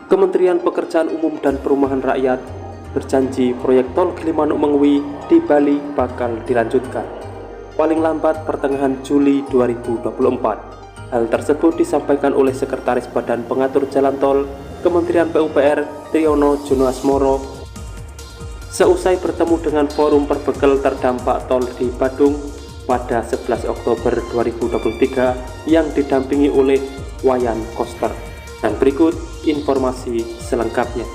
Kementerian Pekerjaan Umum dan Perumahan Rakyat berjanji proyek tol Gilimanuk-Mengwi di Bali bakal dilanjutkan paling lambat pertengahan Juli 2024. Hal tersebut disampaikan oleh Sekretaris Badan Pengatur Jalan Tol Kementerian PUPR Triyono Junoasmoro seusai bertemu dengan forum perbekal terdampak tol di Badung pada 11 Oktober 2023 yang didampingi oleh Wayan Koster. Dan berikut informasi selengkapnya.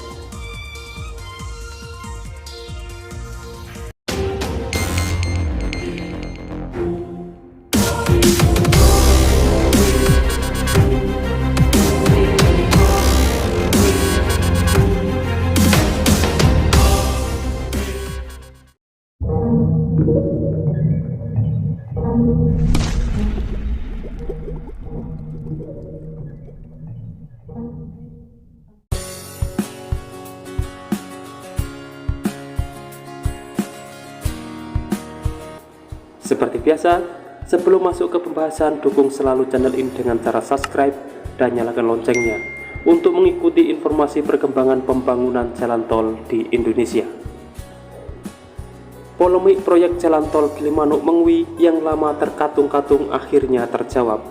Seperti biasa, sebelum masuk ke pembahasan, dukung selalu channel ini dengan cara subscribe dan nyalakan loncengnya untuk mengikuti informasi perkembangan pembangunan jalan tol di Indonesia. Polemik proyek jalan tol Gilimanuk-Mengwi yang lama terkatung-katung akhirnya terjawab.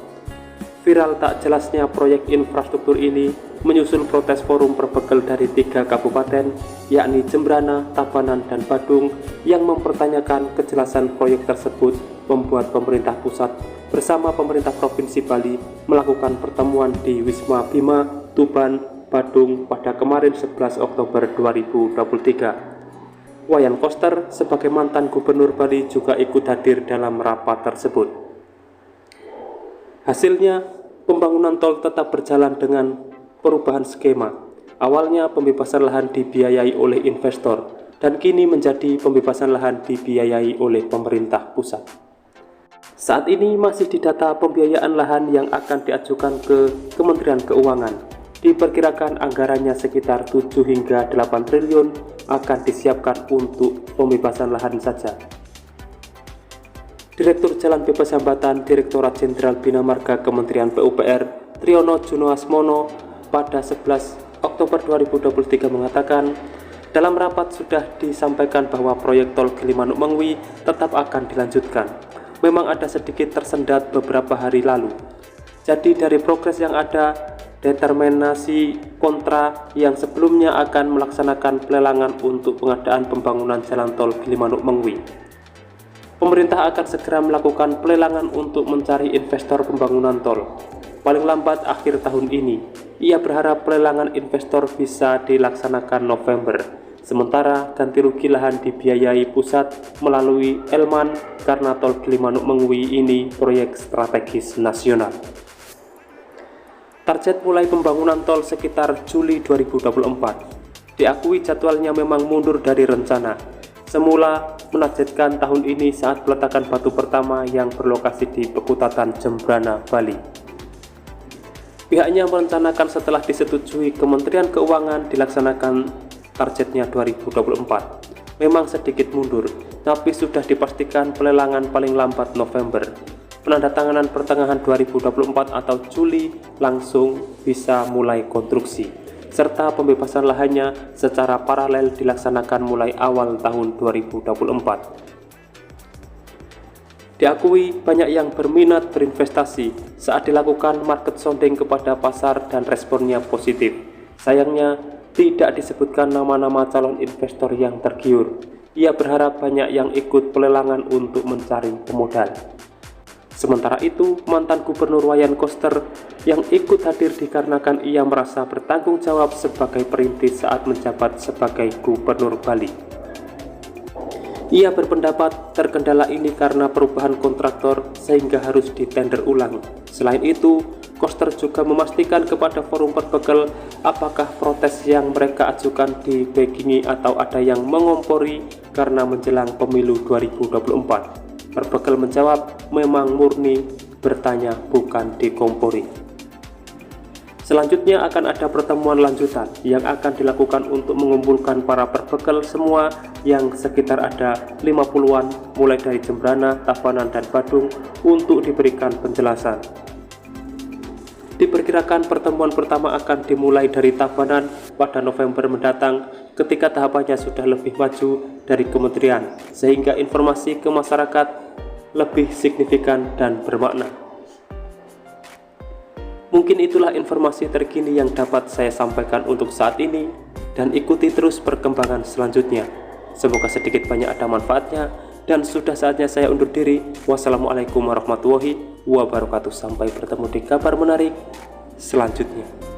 Viral tak jelasnya proyek infrastruktur ini menyusul protes forum perbekal dari 3 kabupaten, yakni Jembrana, Tabanan, dan Badung, yang mempertanyakan kejelasan proyek tersebut, membuat pemerintah pusat bersama pemerintah Provinsi Bali melakukan pertemuan di Wisma Bima, Tuban, Badung pada kemarin 11 Oktober 2023. Wayan Koster sebagai mantan Gubernur Bali juga ikut hadir dalam rapat tersebut. Hasilnya, pembangunan tol tetap berjalan dengan perubahan skema. Awalnya pembebasan lahan dibiayai oleh investor dan kini menjadi pembebasan lahan dibiayai oleh pemerintah pusat. Saat ini masih didata pembiayaan lahan yang akan diajukan ke Kementerian Keuangan. Diperkirakan anggarannya sekitar 7 hingga 8 triliun akan disiapkan untuk pembebasan lahan saja. Direktur Jalan Bebas Hambatan Direktorat Jenderal Bina Marga Kementerian PUPR Triyono Junoasmoro pada 11 Oktober 2023 mengatakan, dalam rapat sudah disampaikan bahwa proyek tol Gilimanuk-Mengwi tetap akan dilanjutkan. Memang ada sedikit tersendat beberapa hari lalu. Jadi dari progres yang ada, determinasi kontra yang sebelumnya akan melaksanakan pelelangan untuk pengadaan pembangunan jalan tol Gilimanuk-Mengwi. Pemerintah akan segera melakukan pelelangan untuk mencari investor pembangunan tol. Paling lambat akhir tahun ini. Ia berharap pelelangan investor bisa dilaksanakan November. Sementara ganti rugi lahan dibiayai pusat melalui Elman karena tol Gilimanuk-Mengwi ini proyek strategis nasional. Target mulai pembangunan tol sekitar Juli 2024. Diakui jadwalnya memang mundur dari rencana. Semula menargetkan tahun ini saat peletakan batu pertama yang berlokasi di Pekutatan Jembrana, Bali. Pihaknya merencanakan setelah disetujui Kementerian Keuangan dilaksanakan targetnya 2024. Memang sedikit mundur, tapi sudah dipastikan pelelangan paling lambat November. Penandatanganan pertengahan 2024 atau Juli langsung bisa mulai konstruksi, serta pembebasan lahannya secara paralel dilaksanakan mulai awal tahun 2024. Diakui banyak yang berminat berinvestasi saat dilakukan market sounding kepada pasar dan responnya positif. Sayangnya, tidak disebutkan nama-nama calon investor yang tergiur. Ia berharap banyak yang ikut pelelangan untuk mencari pemodal. Sementara itu, mantan Gubernur Wayan Koster yang ikut hadir dikarenakan ia merasa bertanggung jawab sebagai perintis saat menjabat sebagai Gubernur Bali. Ia berpendapat terkendala ini karena perubahan kontraktor sehingga harus ditender ulang. Selain itu, Koster juga memastikan kepada forum perbekal apakah protes yang mereka ajukan dibackingi atau ada yang mengompori karena menjelang pemilu 2024. Perbekal menjawab memang murni bertanya bukan dikompori. Selanjutnya akan ada pertemuan lanjutan yang akan dilakukan untuk mengumpulkan para perbekal semua yang sekitar ada 50-an mulai dari Jembrana, Tabanan, dan Badung untuk diberikan penjelasan. Diperkirakan pertemuan pertama akan dimulai dari Tabanan pada November mendatang ketika tahapannya sudah lebih maju dari kementerian, sehingga informasi ke masyarakat lebih signifikan dan bermakna. Mungkin itulah informasi terkini yang dapat saya sampaikan untuk saat ini, dan ikuti terus perkembangan selanjutnya. Semoga sedikit banyak ada manfaatnya, dan sudah saatnya saya undur diri. Wassalamualaikum warahmatullahi wabarakatuh. Sampai bertemu di kabar menarik selanjutnya.